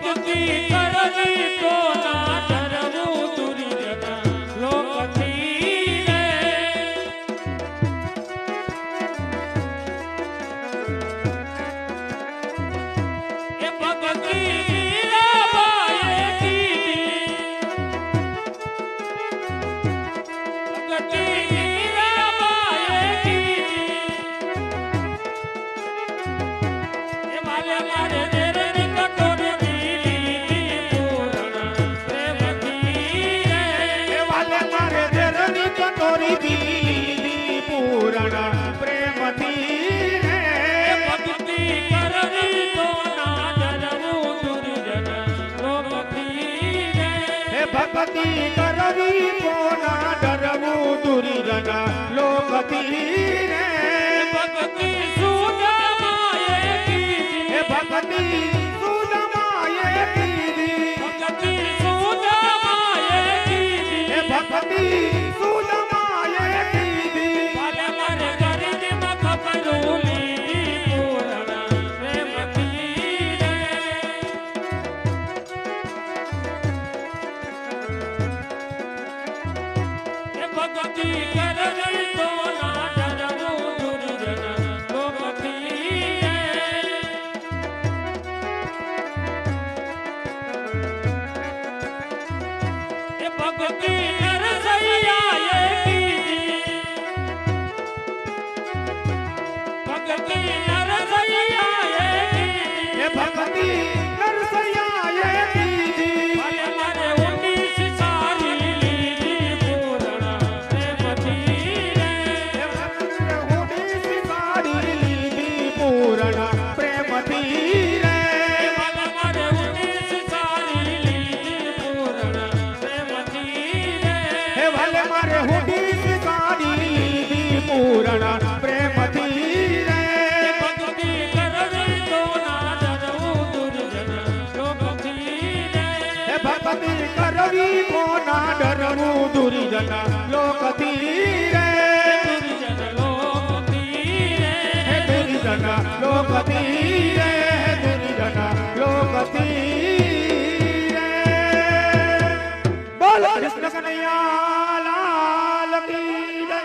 ભક્તિ કરવી તો ના ડરવું દુર્જન લોકથી રે એ ભક્તિ મીરાબાઈએ કીધી ભક્તિ મીરાબાઈએ કીધી એ મારે મારે દેરની કટોરી દીધી પૂર્ણ પ્રેમથી રે એ વાલે મારે દેરની કટોરી દીધી પૂરણ પ્રેમથી રે એ ભક્તિ કરવી તો ના ડરવું દુર્જન લોકથી રે હે ભક્તિ કરવી કોના ડરવું દુર્જન લોકથી રે ભક્તિ સુદામાએ કીધી હે ભક્તિ સુદામાએ કીધી ભક્તિ સુદામાએ કીધી હે ભક્તિ સુદામાએ કીધી વાલે મારે ગરીબમાં ખબરું લીધી પૂર્ણ પ્રેમથી રે એ ભક્તિ કરવી તો ના ડરવું દુર્જન લોકથી રે એ ભક્તિ નરસૈયાએ કીધી ભક્તિ નરસૈયાએ કીધી હે ભક્તિ નરસૈયાએ કીધી વાલે મારે ઊંડી સારી લીધી પૂર્ણ પ્રેમથી રે હે ભક્તિ હોડી સિકાડી લીધી પૂરણ પ્રેમથી રે વાલે મારે ઊંડી સારી લીધી પૂર્ણ પ્રેમથી રે હે ભલે મારે હોડી સિકાડી લીધી પૂરણ પ્રેમથી રે ભક્તિ કરવી તો ના ડરવું દુર્જન લોકથી રે હે ભક્તિ કરવી કોના ડરવું દુર્જન લોકથી રે દુર્જન લોકથી રે હે દુર્જન લોકથી રે હે દુર્જન લોકથી રે બોલો કૃષ્ણ કનૈયા લાલ કી જય